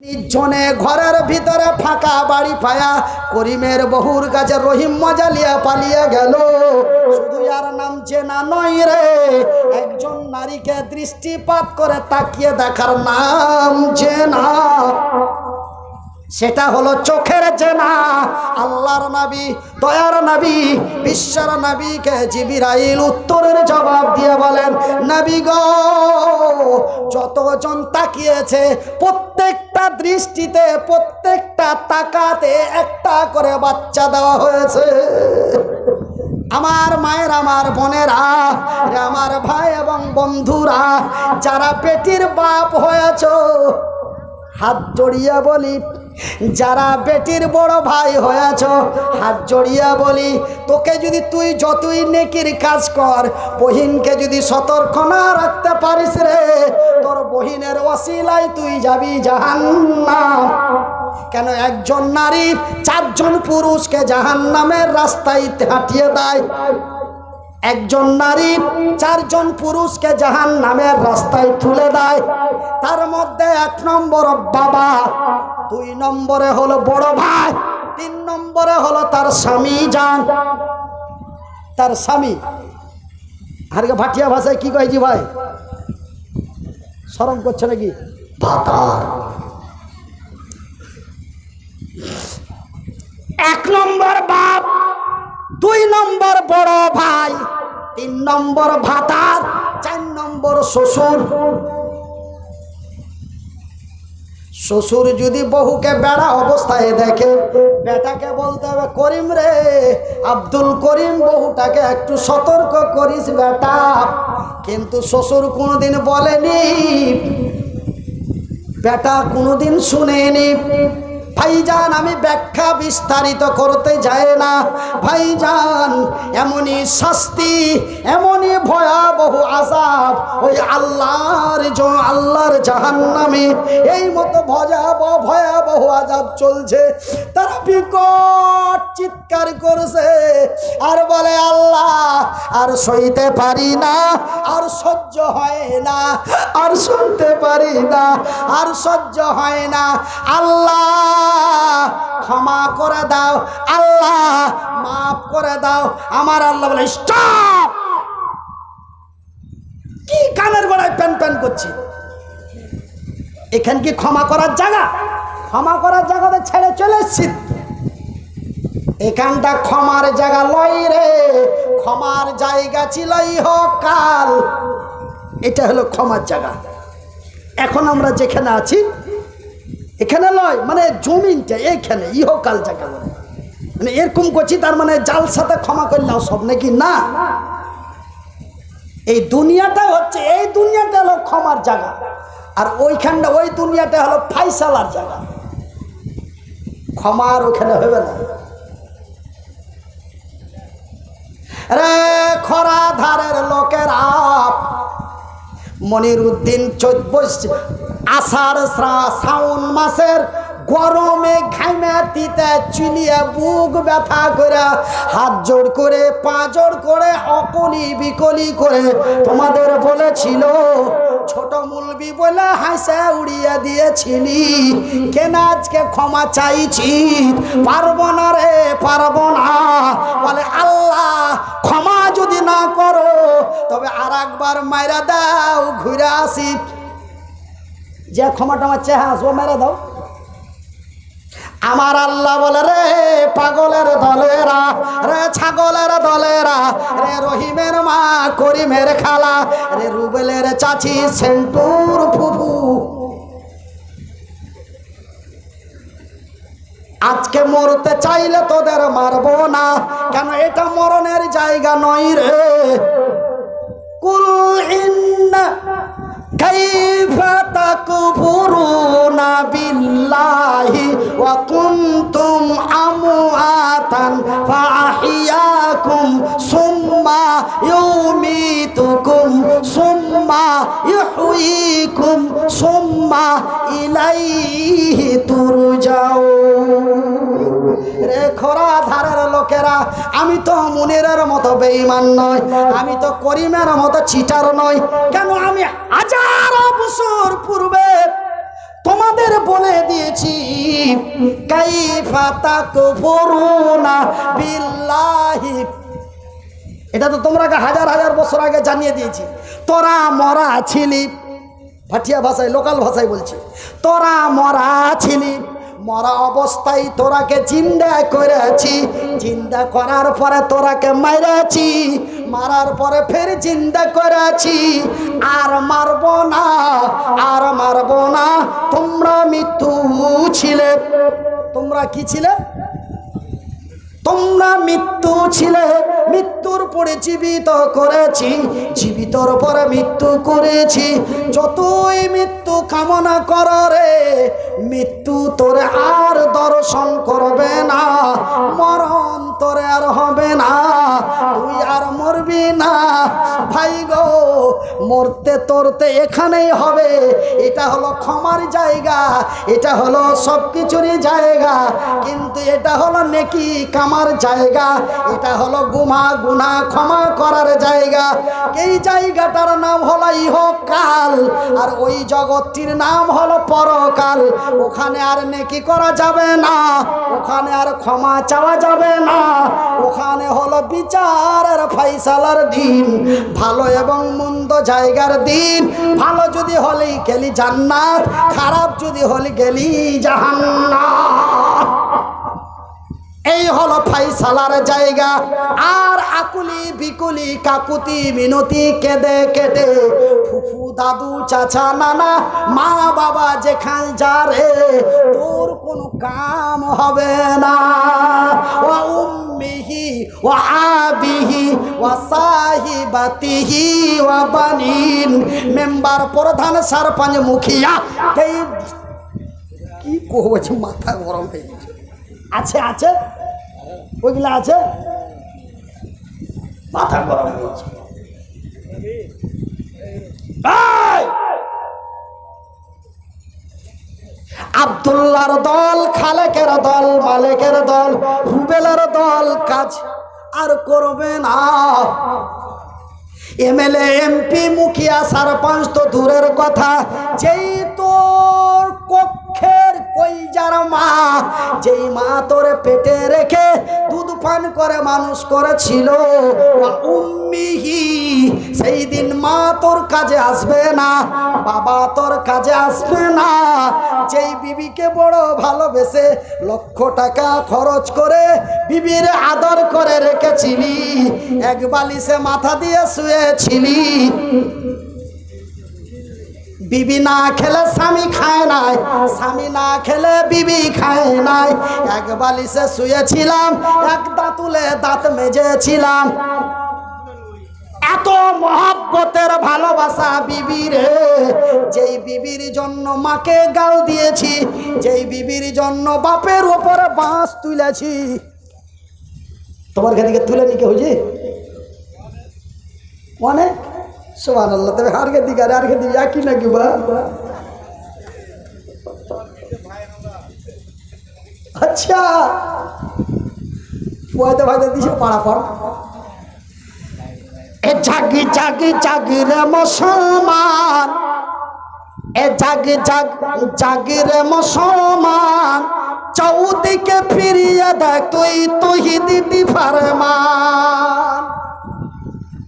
নির্জনে ঘরের ভিতরে ফাঁকা বাড়ি পায়া করিমের বহুর কাছে রহিম মজালিয়া পালিয়ে গেল। শুধু আর নামছে না নয় রে, একজন নারীকে দৃষ্টিপাত করে তাকিয়ে দেখার নাম জেনা। সেটা হলো চোখের জেনা। আল্লাহর নবী, দয়ার নবী, বিশ্বর নবীকে জিবরাইল উত্তরের জবাব দিয়ে বলেন, নবী গো, যতজন তাকিয়েছে প্রত্যেকটা দৃষ্টিতে, প্রত্যেকটা তাকাতে একটা করে বাচ্চা দেওয়া হয়েছে। আমার মায়ের, আমার বোনেরা, আমার ভাই এবং বন্ধুরা, যারা পেটির বাপ হয়েছ হাত জড়িয়ে বলি, যারা বেটির বড় ভাই হয়েছ হাত জড়িয়া বলি, তোকে যদি তুই যতই নেকির কাজ কর, বহিনকে যদি সতর্ক না রাখতে পারিস রে, তোর বহিনের ওসিলায় তুই যাবি জাহান্নাম। কেন একজন নারী চারজন পুরুষকে জাহান্নামের রাস্তায় হাঁটিয়ে দেয়। একজন নারী চারজন পুরুষকে জাহান্নামের রাস্তায় তুলে দেয়। তার মধ্যে 1 নম্বর বাবা, 2 নম্বরে হলো বড় ভাই, 3 নম্বরে হলো তার স্বামী। যান তার স্বামী, আর ভাটিয়া ভাষায় কি কয়েছি ভাই, শরম করছে নাকি? ভাতার। 1 নম্বর বাপ, 2 নম্বর বড় ভাই, 3 নম্বর ভাতার, 4 নম্বর শ্বশুর। শ্বশুর যদি বহুকে বেড়া অবস্থায় দেখে, বেটাকে বলতে হবে, করিম রে, আব্দুল করিম, বহুটাকে একটু সতর্ক করিস বেটা। কিন্তু শ্বশুর কোনোদিন বলেনি, বেটা কোনোদিন শুনেনি। ভাইজান, আমি ব্যাখ্যা বিস্তারিত করতে যাই না ভাইজান, এমনই শাস্তি, এমনই ভয়াবহ আযাব ওই আল্লাহর জাহান্নামে এই মতো ভয়াবহ আযাব চলছে। তারা বিকট চিৎকার করছে আর বলে, আল্লাহ আর সইতে পারি না, আর সহ্য হয় না, আর শুনতে পারি না, আর সহ্য হয় না। আল্লাহ ক্ষমা করে দাও, আল্লাহ মাফ করে দাও। আমার আল্লাহ বলে, স্টপ। কি কানের গোড়ায় প্যান প্যান করছি? এখান কি ক্ষমা করার জায়গা? ক্ষমা করার জায়গাতে ছেড়ে চলে এসছি। এখানটা ক্ষমার জায়গা লয় রে, ক্ষমার জায়গা ছিল ইহকাল। এটা হলো ক্ষমার জায়গা। এখন আমরা যেখানে আছি এখানে লয়, মানে জমিনটা এইখানে ইহকাল জায়গা বলে, মানে এরকম করছি, তার মানে জালসাতে ক্ষমা করলেও সব নাকি না। এই দুনিয়াটা হচ্ছে, এই দুনিয়াটা হলো ক্ষমার জায়গা, আর ওইখানটা, ওই দুনিয়াটা হলো ফাইসালার জায়গা। ক্ষমার ওখানে হবে না রে। খরা ধারের লোকেরা, মনিরুদ্দিন আষাঢ় শ্রাবণ মাসের গরমে ঘামে তিতে চিলিয়ে বুক ব্যথা করে, হাত জোড় করে, পা জোড় করে, অকলি বিকলি করে তোমাদের বলেছিল, ছোট মুলবি বলে হাসে উড়িয়ে দিয়েছিলি, কেন আজকে ক্ষমা চাইছি? পারবো না রে, পারবো না। বলে, আল্লাহ ক্ষমা যদি না করো তবে আর একবার মাইরা দাও, ঘুরে আসি। যে ক্ষমাটা আমার চেয়ে আসবো, মেরে দাও। আমার আল্লাহ বলে, রে পাগলের দলেরা, রে ছাগলের দলেরা, রে রহিমের মা, করিমের খালা, রে রুবেলের চাচি, সেন্টুর ফুফু, আজকে মরতে চাইলে তোদের মারবো না। কেন? এটা মরণের জায়গা নয় রে। কুল ইন্না কাইফা তাকফুরুনা বিল্লাহি ওয়া কুনতুম আমওয়াতান ফাআহইয়াকুম সুম্মা ইউমীতুকুম সুম্মা ইউহয়ীকুম সুম্মা ইলাইহি তুরজাউন। রে খরা ধারের লোকেরা, আমি তো মুনিরের মতো বেঈমান নয়, আমি তো করিমের মতো চিটার নয়। কেন? আমি 1000 বছর পূর্বে তোমাদের বলে দিয়েছি কাইফা তাকফুরুনা বিল্লাহি, এটা তো তোমরা হাজার হাজার বছর আগে জানিয়ে দিয়েছি। তোরা মরা ছিলি, ভাটিয়া ভাষায় লোকাল ভাষায় বলছি, তোরা মরা ছিলি, মরা অবস্থায় তোরাকে জিন্দা করেছি, জিন্দা করার পরে তোরাকে মারেছি, মারার পরে ফের জিন্দা করেছি, আর মারব না, আর মারব না। তোমরা মৃত্যু ছিলে, তোমরা কি ছিলে? তোমরা মৃত্যু ছিলে, মৃত্যুর পরে জীবিত করেছি, জীবিতর পরে মৃত্যু করেছি। যতই মৃত্যু কামনা কর রে, মৃত্যু তোরে আর দর্শন করবে না, মরণ তোরে আর হবে না, তুই আর মরবি না। ভাই গো, মরতে তরতে এখানেই হবে। এটা হলো ক্ষমার জায়গা, এটা হলো সব কিছুরই জায়গা, কিন্তু এটা হলো নেকি কামার জায়গা, এটা হলো গুনাহ ক্ষমা করার জায়গা। এই জায়গাটার নাম হলো ইহকাল, আর ওই জগৎটির নাম হলো পরকাল। ওখানে আর নেকি করা যাবে না, ওখানে আর ক্ষমা চাওয়া যাবে না, ওখানে হলো বিচারের ফাইসালার দিন, ভালো এবং মন্দ জায়গার দিন। ভালো যদি হলি গেলি জান্নাত, খারাপ যদি হলি গেলি জাহান্নাম। এই হলো ফাইসালার জায়গা। আর আকুলি বিকুলি কাকুতি মিনতি কেঁদে কেটে ফুফু দাদু চাচা নানা মা বাবা যেখান যা রে, তোর কোনো কাম হবে না। ও উম্মিহি ও আবিহি ও সাহিবাতিহি ও বানিন, মেম্বার প্রধান সরপঞ্চ মুখিয়া, এই কি কহছে, মাথা গরম হয়ে গেছে। আছে আছে ওইগুলা আছে, মাথা গরম হয়েছে। আব্দুল্লাহর দল, খালেকের দল, মালেকের দল, রুবেলের দল কাজ আর করবে না। এমএলএ এমপি মুখিয়া সরপঞ্চ তো দূরের কথা, যেই তোর কক্ষের কইজার মা, যেই মা তোরে পেটে রেখে দুধ পান করে মানুষ করেছিল, উম্মিহি, সেই দিন মা তোর কাজে আসবে না, বাবা তোর কাজে আসবে না। যেই বিবিকে বড় ভালোবেসে লক্ষ টাকা খরচ করে বিবির আদর করে রেখেছিলি, এক বালিশে মাথা দিয়ে শুয়েছিলি, বিবি না খেলে স্বামী খায় নাই, স্বামী না খেলে বিবি খায় নাই, এক বালিশে শুয়েছিলাম, এক দাঁতুলে দাঁত মেজেছিলাম। এত মহব্বতের ভালোবাসা বিবির, যেই বিবির জন্য মাকে গাল দিয়েছি, যেই বিবির জন্য বাপের উপরে বাঁশ তুলেছি। তোমার দিকে তুলে নিকে হয়েছে অনেক, সুবহানাল্লাহ। তবে হারকে দিকে আর আরকে দিকে একই নাকি বা? আচ্ছা, পয়দা ভাইদা দিছে পাড়া পড়। এ জাগি জাগি জাগি রে মুসলমান, এ জাগি জাগি রে মুসলমান, চৌদিকে ফিরিয়ে দেখ তুই তৌহিদি ফরমান।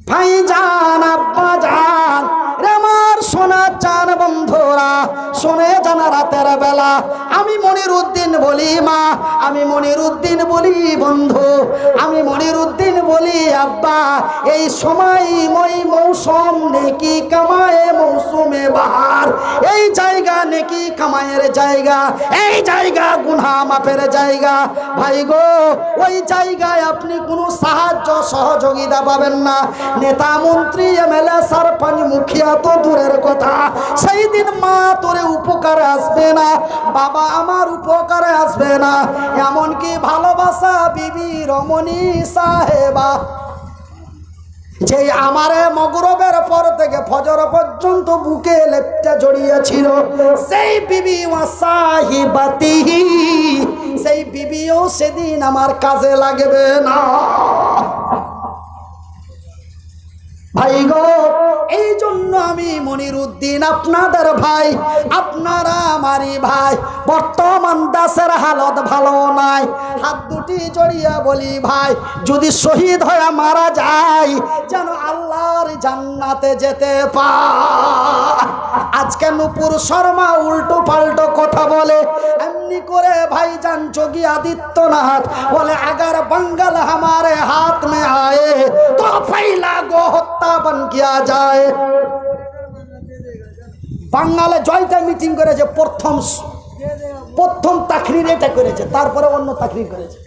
ভাইজান আব্বাজান রে আমার সোনা চান বন্ধুরা, শুনে জানা রাতের বেলা আমি মনিরউদ্দিন বলি মা, আমি মনিরউদ্দিন বলি বন্ধু, আমি মনিরউদ্দিন বলি আব্বা। এই সময়ময় মৌসুম নেকি কামায়ে মৌসুমে বাহার, এই জায়গা নেকি কামায়ের জায়গা, এই জায়গা গুনাহ মাফের জায়গা। ভাই গো, ওই জায়গায় আপনি কোনো সাহায্য সহযোগিতা পাবেন না। নেতা মন্ত্রী এমএলএ সরপঞ্চ মুখিয়া তো দূরের কথা, সেই দিন মা তোরে উপকারে আসবে না, বাবা আমার উপকারে আসবে না। এমনকি ভালোবাসা বিবি রমণী সাহেবা, যে আমারে মগরবের পর থেকে ফজর পর্যন্ত বুকে লেপটা জড়িয়েছিল, সেই বিবি সাহিবাতিহি, সেই বিবিও সেদিন আমার কাজে লাগবে না। ভাই গো, এই জন্য আমি মনিরুদ্দিন আপনাদের ভাই, আপনারা আমারই ভাই। বর্তমান দেশের হালত ভালো নাই, হাত দুটি জড়িয়ে বলি ভাই, যদি শহীদ হয়ে মারা যায় যেন আল্লাহর জান্নাতে যেতে পায়। আজকে নূপুর শর্মা উল্টো পাল্টো কথা বলে, এমনি করে ভাইজান যোগী আদিত্যনাথ বলে अगर बंगल हमारे हाथ में आए तो पहला गो हत्या बन किया जाए। বাঙালে জয়টা মিটিং করেছে, প্রথম তাকরির এটা করেছে, তারপরে অন্য তাকরির করেছে।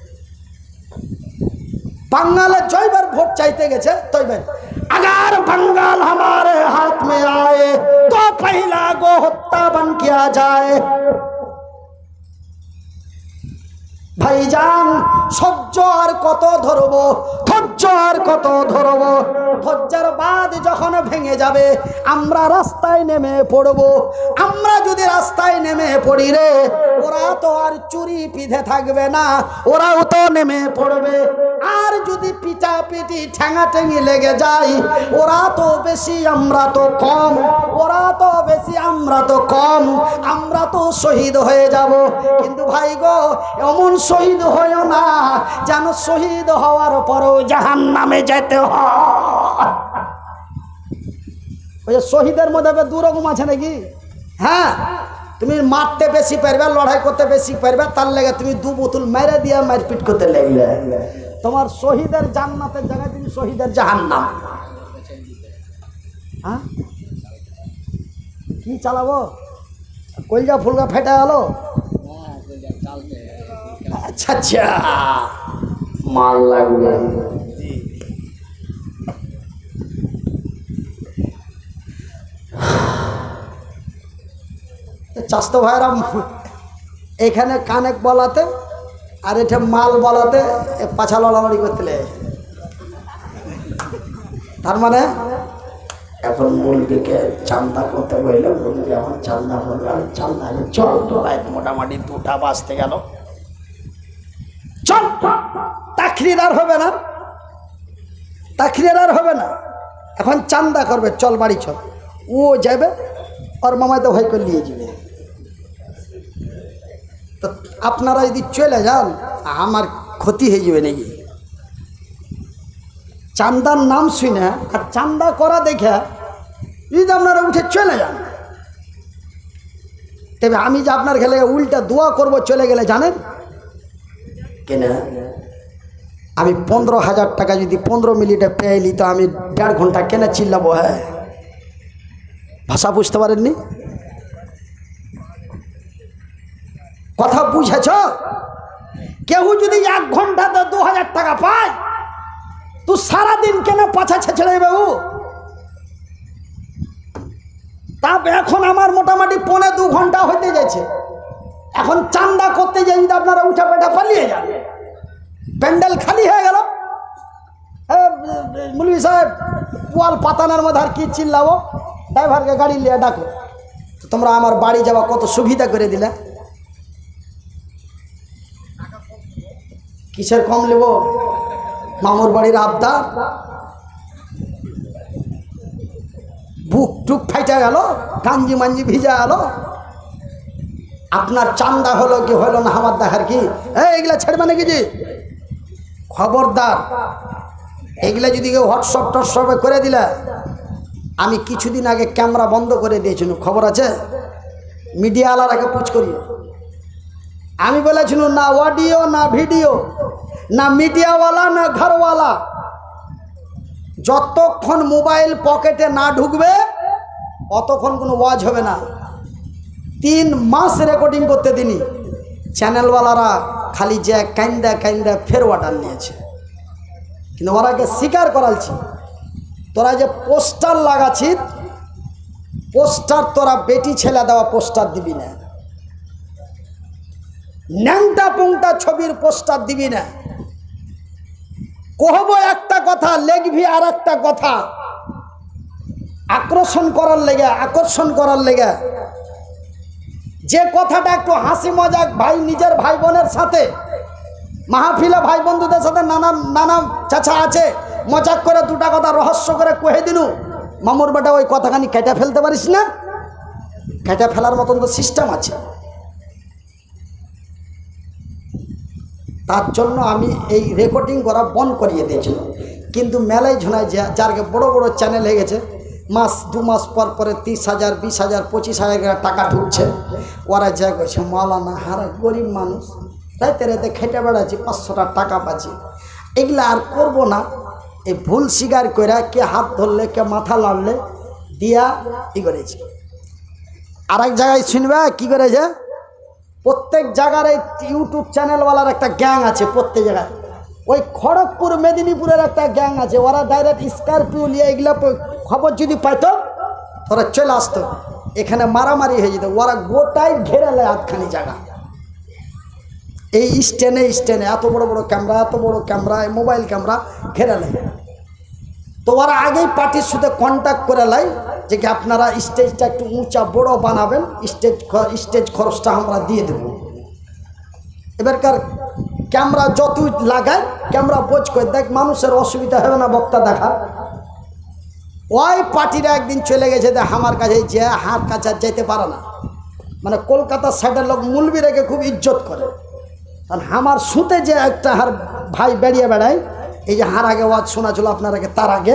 বাঙালে জয়বার ভোট চাইতে গেছে, তৈবার अगर बंगाल हमारे हाथ में आए तो पहला गो हत्या बन किया जाए। ভাইজান সহ্য আর কত ধরবো, ধৈর্য আর কত ধরবো, ধৈর্যের বাদ যখন ভেঙে যাবে আমরা রাস্তায় নেমে পড়বো। আমরা যদি রাস্তায় নেমে পড়ি রে, ওরা তো আর চুরি পিঠে থাকবে না, ওরাও তো নেমে পড়বে। আর যদি পিটাপিটি ঠ্যাঙাঠেঙি লেগে যায়, ওরা তো বেশি আমরা তো কম, ওরা তো বেশি আমরা তো কম, আমরা তো শহীদ হয়ে যাব। কিন্তু ভাই গো, এমন শহীদ হয়েও না যেন শহীদ হওয়ার পরও জাহান্নামে যেতে হয়। ওই শহীদের মধ্যে দু রকম আছে নাকি? হ্যাঁ, তুমি মারতে বেশি পারবে, লড়াই করতে বেশি পারবে, তার লেগে তুমি দু বোতল মেরে দিয়ে মারপিট করতে লাগলে, তোমার শহীদের জান্নাতের জায়গায় তুমি শহীদের জাহান্নাম। হ্যাঁ, কি চালাবো? কলজা ফুলগা ফেটে গেল। আচ্ছা আচ্ছা, মাল লাগবে। চাস্তো ভাইরা এখানে কানেক বলাতে আর এটা মাল বলাতে পাছা লড়ালড়ি করতে লেগে, তার মানে এখন মুরগিকে চান্দা করতে বললে মুরগি আমার চান্দা করবে, আমি চান্দা চল তোলায় মোটামুটি 2টা বাজতে গেল, চল তাকরির আর হবে না, তাকরির আর হবে না, এখন চান্দা করবে, চল বাড়ি চল। ও যাবে, ওর মামাই তো ভয় করে নিয়ে যাবে। তো আপনারা যদি চলে যান আমার ক্ষতি হয়ে যাবে নাকি? চান্দার নাম শুনে আর চান্দা করা দেখে যদি আপনারা উঠে চলে যান, তবে আমি যে আপনার খেলে উল্টা দোয়া করব চলে গেলে, জানেন কেন? আমি 15,000 টাকা যদি 15 মিনিটে পেয়েলি তো আমি 1.5 ঘন্টা কেন চিল্লাবো? হ্যাঁ, ভাষা বুঝতে পারেননি? কথা বুঝেছ? কেউ যদি 1 ঘন্টাতে 2000 টাকা পায়, তুই সারাদিন কেন পাছা ছেড়ে বাবু? তা এখন আমার মোটামুটি 1.5-2 ঘন্টা হইতে যাচ্ছে। এখন চান্দা করতে যাই যদি আপনারা উঠা পেটা পালিয়ে যান, প্যান্ডেল খালি হয়ে গেল। মুলবি সাহেব, ওয়াল পাতানোর মধ্যে আর কি চিল্লাবো? ড্রাইভারকে গাড়ি নিয়ে ডাকো। তোমরা আমার বাড়ি যাওয়া কত সুবিধা করে দিলে। কিসের কম নেব? মামুর বাড়ির আবদার, বুক টুক ফাইটা গেল, গাঞ্জি মাঞ্জি ভিজা গেল। আপনার চান্দা হলো কি হলো না আমার দেখার কি? এইগুলা ছেড়বে নাকি? জি খবরদার, এইগুলা যদি কেউ হোয়াটসঅ্যাপ টটসঅ্যাপে করে দিলে, আমি কিছুদিন আগে ক্যামেরা বন্ধ করে দিয়েছিল, খবর আছে? মিডিয়াওয়ালারাকে পুছ করি। আমি বলেছিল না অডিও না ভিডিও না মিডিয়াওয়ালা না ঘরওয়ালা, যতক্ষণ মোবাইল পকেটে না ঢুকবে অতক্ষণ কোনো ওয়াজ হবে না। 3 মাস রেকর্ডিং করতে দিনি। চ্যানেলওয়ালারা খালি যে কাইন্দা কাইন্দা ফের অর্ডার নিয়েছে, কিন্তু ওরাকে স্বীকার করালছি, তোরা যে পোস্টার লাগাচ্ছি, পোস্টার তোরা বেটি ছেলে দেওয়া পোস্টার দিবি না, ন্যাংটা পুংটা ছবির পোস্টার দিবি না। কহবো একটা কথা, লেখবি আর একটা কথা, আকর্ষণ করার লেগে যে কথাটা একটু হাসি মজাক ভাই নিজের ভাই বোনের সাথে মাহফিলে ভাই বন্ধুদের সাথে নানা চাচা আছে, মজাক করে 2টা কথা রহস্য করে কহে দিনু, মামুর বেটা ওই কথাখানি কেটে ফেলতে পারিস না? কেটে ফেলার মতন তো সিস্টেম আছে। তার জন্য আমি এই রেকর্ডিং করা বন্ধ করিয়ে দিয়েছিল। কিন্তু মেলায় ঝোনায় যারকে বড় বড় চ্যানেল হয়ে গেছে, মাস 2 মাস পর পরে 30,000 20,000 25,000 টাকা ঢুকছে, ওরা যা করছে মাওলানা হারা গরিব মানুষ রাইতে রাইতে খেটে বেড়াচ্ছি 500 টাকা পাচ্ছি, এগুলা আর করবো না। এই ভুল স্বীকার করে কে হাত ধরলে কে মাথা লাড়লে দিয়া ই করেছে। আর এক জায়গায় শুনবে কী করেছে, প্রত্যেক জায়গার এই ইউটিউব চ্যানেলওয়ালার একটা গ্যাং আছে প্রত্যেক জায়গায়। ওই খড়গপুর মেদিনীপুরের একটা গ্যাং আছে, ওরা ডাইরেক্ট স্করপিও নিয়ে এগুলো খবর যদি পাইতো তোরা চলে আসতো, এখানে মারামারি হয়ে যেত। ওরা গোটাই ঘেরে নেয় আধখানি জায়গা, এই স্ট্যান্ডে এত বড় বড় ক্যামেরা মোবাইল ক্যামেরা ঘেরে নেয়। তো ওরা আগেই পার্টির সাথে কন্ট্যাক্ট করে নেয় যে কি আপনারা স্টেজটা একটু উঁচা বড় বানাবেন, স্টেজ খরচটা আমরা দিয়ে দেব। এবারকার ক্যামেরা যতই লাগায় ক্যামেরা বোঝ করে দেখ মানুষের অসুবিধা হবে না বক্তা দেখা। ওই পার্টিরা একদিন চলে গেছে যে আমার কাছে যে হার কাছে যেতে পারে না, মানে কলকাতার সাইডের লোক মুলবি রেখে খুব ইজ্জত করে। কারণ আমার সুতে যে একটা হার ভাই বেরিয়ে বেড়ায়, এই যে হার আগে ওয়াজ শোনা ছিল আপনার আগে, তার আগে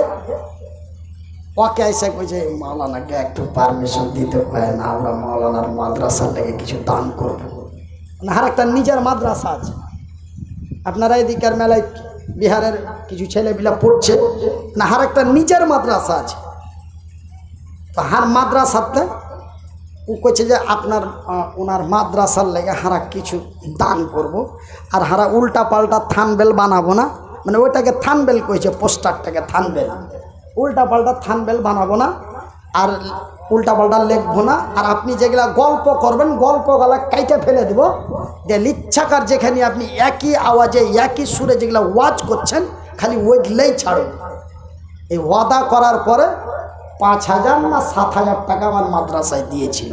ওকে এসে কইছে মাওলানাকে একটু পারমিশন দিতে হয় না, আমরা মাওলানার মাদ্রাসার লেগে কিছু দান করবো। মানে হার একটা নিজের মাদ্রাসা আছে। আপনারা এদিকের মেলায় বিহারের কিছু ছেলেপিলা পড়ছে না, হার একটা নিজের মাদ্রাসা আছে। তো হার মাদ্রাসাতে ও কইছে যে আপনার ওনার মাদ্রাসার লেগে হারা কিছু দান করব, আর হারা উল্টা পাল্টা থানবেল বানাবো না। মানে ওইটাকে থানবেল কইছে, পোস্টারটাকে থানবেল, উল্টা পাল্টা থানবেল বানাবো না, আর উল্টা পাল্টা লিখবো না। আর আপনি যেগুলা গল্প করবেন গল্পগুলা কাইটে ফেলে দেবো, যে লিচ্ছাকার যেখানে আপনি একই আওয়াজে একই সুরে যেগুলা ওয়াজ করছেন খালি ওইগুলাই ছাড়ুন। এই ওয়াদা করার পরে 5,000 না 7,000 টাকা আমার মাদ্রাসায় দিয়েছিল।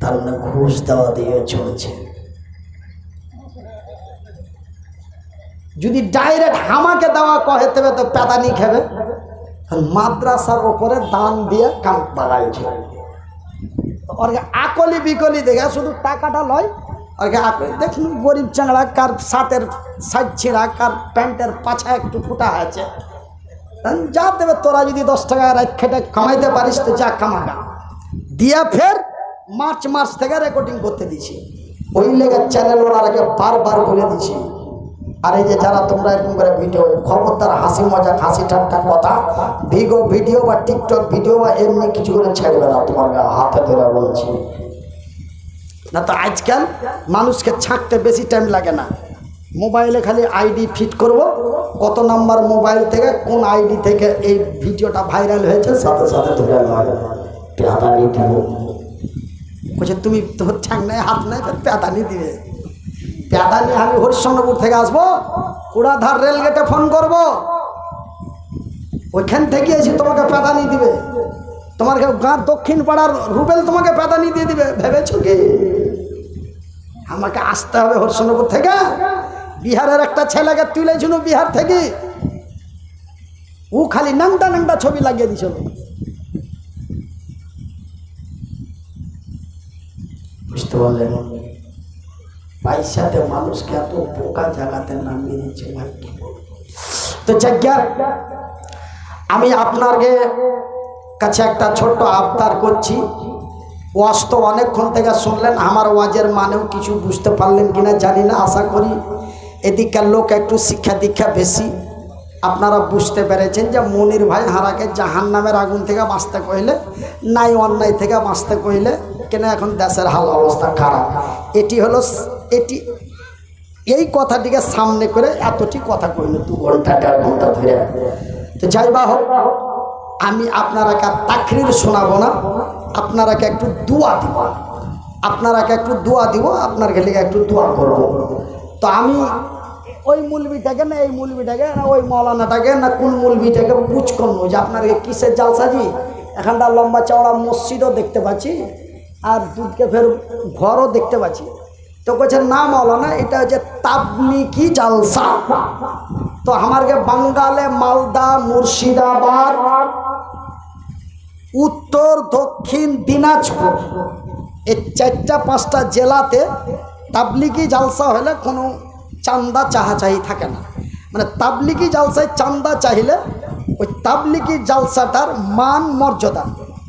তার মানে ঘুষ দেওয়া দিয়ে চলছে। যদি ডাইরেক্ট আমাকে দেওয়া কহে তবে তো পেদানি খাবে। মাদ্রাসার ওপরে দান দিয়ে কাম বাড়াইছে। ওরকে আকলি বিকলি দেখে শুধু টাকাটা লয়, ওরকে আকলি দেখুন গরিব চাংড়া, কার শার্টের সাইড ছিঁড়া, কার প্যান্টের পাছা একটু ফুটা হয়েছে, যা দেবে তোরা যদি 10 টাকা রাত খেটে কামাইতে পারিস তো যা কামাগা দিয়া। ফের মার্চ থেকে রেকর্ডিং করতে দিছি, ওই লেগে চ্যানেলওয়ালাকে বারবার বলে দিছি। আর এই যে যারা তোমরা এরকম করে ভিডিও, খবরদার হাসি মজা হাসি ঠাট্টা কথা ভিডিও বা টিকটক ভিডিও বা এমনি কিছু করে ছাড়বে না, তোমার হাতে ধরে বলছি না। তো আজকাল মানুষকে ছাঁকতে বেশি টাইম লাগে না, মোবাইলে খালি আইডি ফিট করব, কত নাম্বার মোবাইল থেকে কোন আইডি থেকে এই ভিডিওটা ভাইরাল হয়েছে সাথে সাথে ধরে পেদানি দিব। বলছে তুমি তোর ঠ্যাং নাই হাত নাই, পেদানি দিবে। পেদানি আমি হরিশ্চন্দ্রপুর থেকে আসবো, কুড়াধার রেলগেটে ফোন করব, ওইখান থেকে এসে তোমাকে পেদানি দিবে। তোমার গাঁ দক্ষিণ পাড়ার রুবেল তোমাকে পেদানি দিয়ে দিবে, ভেবেছো কি? আমাকে আসতে হবে হরিশ্চন্দ্রপুর থেকে? বিহারের একটা ছেলেকে তুলেছিল বিহার থেকে, ও খালি নাংটা ছবি লাগিয়ে দিছিল। বুঝতে পারলেন? পয়সাতে মানুষকে এত বোকা জায়গাতে নামিয়ে দিচ্ছে ভাই। তো জায়গা আমি আপনার কাছে একটা ছোট্ট আবদার করছি। ওয়াজ তো অনেকক্ষণ থেকে শুনলেন, আমার ওয়াজের মানেও কিছু বুঝতে পারলেন কিনা জানি না। আশা করি এদিককার লোক একটু শিক্ষা দীক্ষা বেশি, আপনারা বুঝতে পেরেছেন যে মনির ভাই হারাকে জাহান্নামের আগুন থেকে বাঁচতে কইলে, নাই অন্যায় থেকে বাঁচতে কইলে, কেন এখন দেশের হাল অবস্থা খারাপ। এটি এই কথাটিকে সামনে করে এতটি কথা কইল 2 ঘন্টা 1.5 ঘন্টা ধরে। তো যাই বা হোক, আমি আপনারাকে তাকরির শোনাবো না, আপনারাকে একটু দোয়া দিব, আপনার গেলে একটু দোয়া করবো। তো আমি ওই মুলবিটাকে না এই মুলবিটাকে না ওই মৌলানাটাকে না কোন মুলবিটাকে পুছ করবো যে আপনাকে কিসের জালসাজি। এখানটা লম্বা চওড়া মসজিদও দেখতে পাচ্ছি, আর দুধকে ফের ঘরও দেখতে পাচ্ছি। তো বলছে না মৌলানা, এটা হচ্ছে তাবলিগি জালসা। তো আমারকে বাঙ্গালে, মালদা, মুর্শিদাবাদ, উত্তর দক্ষিণ দিনাজপুর এই 4-5টা জেলাতে তাবলিগি জালসা হলে কোনো চান্দা চাহাচাহি থাকে না। মানে তাবলিগি জালসায় চান্দা চাইলে ওই তাবলিগি জালসাটার মান মর্যাদা।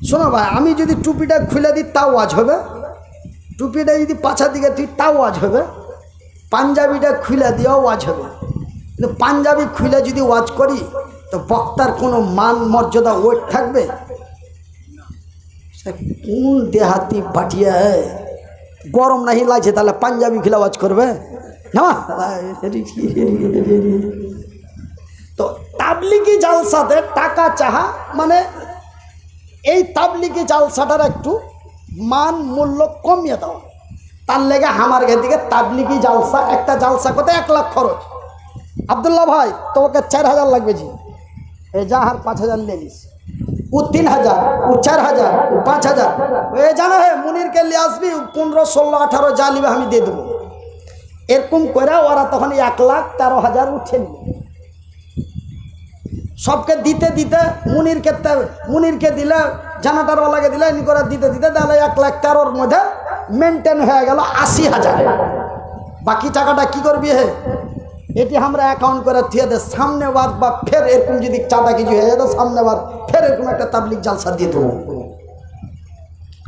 শোনো ভাই, আমি যদি টুপিটা খুলে দিই তাও ওয়াজ হবে, টুপিটা যদি পাছার দিকে তুই তাও ওয়াজ হবে, পাঞ্জাবিটা খুলে দিয়েও ওয়াজ হবে। কিন্তু পাঞ্জাবি খুলে যদি ওয়াজ করি তো বক্তার কোনো মান মর্যাদা ওয়েট থাকবে? কোন দেহাতি বাটিয়া গরম নাহি লাগছে তাহলে পাঞ্জাবি খুলে ওয়াজ করবে না? তো তাবলিগি জালসাতে টাকা চাহা মানে এই তাবলিগি জালসাটার একটু মান মূল্য কমিয়ে দাও। তার লেগে আমার দিকে তাবলিগি জালসা, একটা জালসা কত 1 লাখ খরচ। আব্দুল্লাহ ভাই তোমাকে 4000 লাগবে জি, এই যা আর 5000 ले लिस, ও 3000, ও 4000, ও 5000, এ জানো হে মুনিরকে লিয়ে আসবি 15, 16, 18 যা লিবে আমি দিয়ে দেবো। এরকম করে ওরা তখন 1,13,000 উঠে নিবে। सबके दीते दीते मुनिर के दिले जानाटारवाला के दिले इन करे दीते दीते ताहले 1,13,000 मध्य मेनटेन हो गेल 80,000। बाकी टाकाटा कि करबि हे एटी हमरा अकाउंट करे थुए दे, सामने बार बा फिर एरकम यदि चाँदा किछु हो जाए सामने बार फिर एरकम एक ताबलिग जलसा दिए देबो।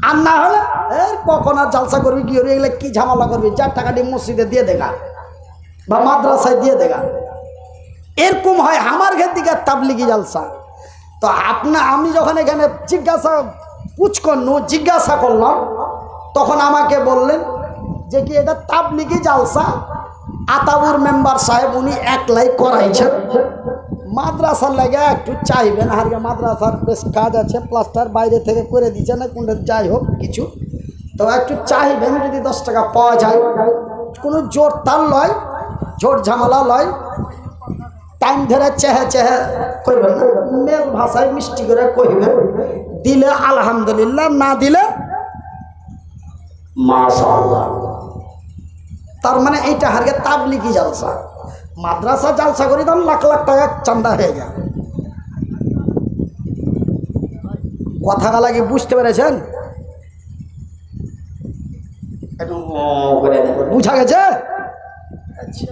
আর না হলে কখন আর জালসা করবি কি করবি, এগুলো কি ঝামেলা করবি, 4 টাকা দিয়ে মসজিদে দিয়ে দেগা বা মাদ্রাসায় দিয়ে দেগা। এরকম হয় আমার ঘর দিকে তাবলিগি জালসা। তো আমি যখন এখানে জিজ্ঞাসা করলাম তখন আমাকে বললেন যে কি এটা তাবলিগি জালসা, আতাবুর মেম্বার সাহেব উনি একলাই করাইছেন, মাদ্রাসার লাগে একটু চাইবেন, আর মাদ্রাসার বেশ কাজ আছে, প্লাস্টার বাইরে থেকে করে দিচ্ছে না কোনটা, যাই হোক কিছু তো একটু চাইবেন যদি 10 টাকা পাওয়া যায়, কোনো জোর তার লয়, জোর ঝামেলা লয়, টাইম ধরে চেহে চেহে করবেন না, মেল ভাষায় মিষ্টি করে কইবেন, দিলে আলহামদুলিল্লাহ, না দিলে মাশাআল্লাহ। তার মানে এইটা হারকে তাবলিগি জালসা। মাদ্রাসা জালসা করি তখন লাখ লাখ টাকা চান্দা হয়ে যায়। কথাগুলা কি বুঝতে পেরেছেন? একটু বুঝা গেছে? আচ্ছা।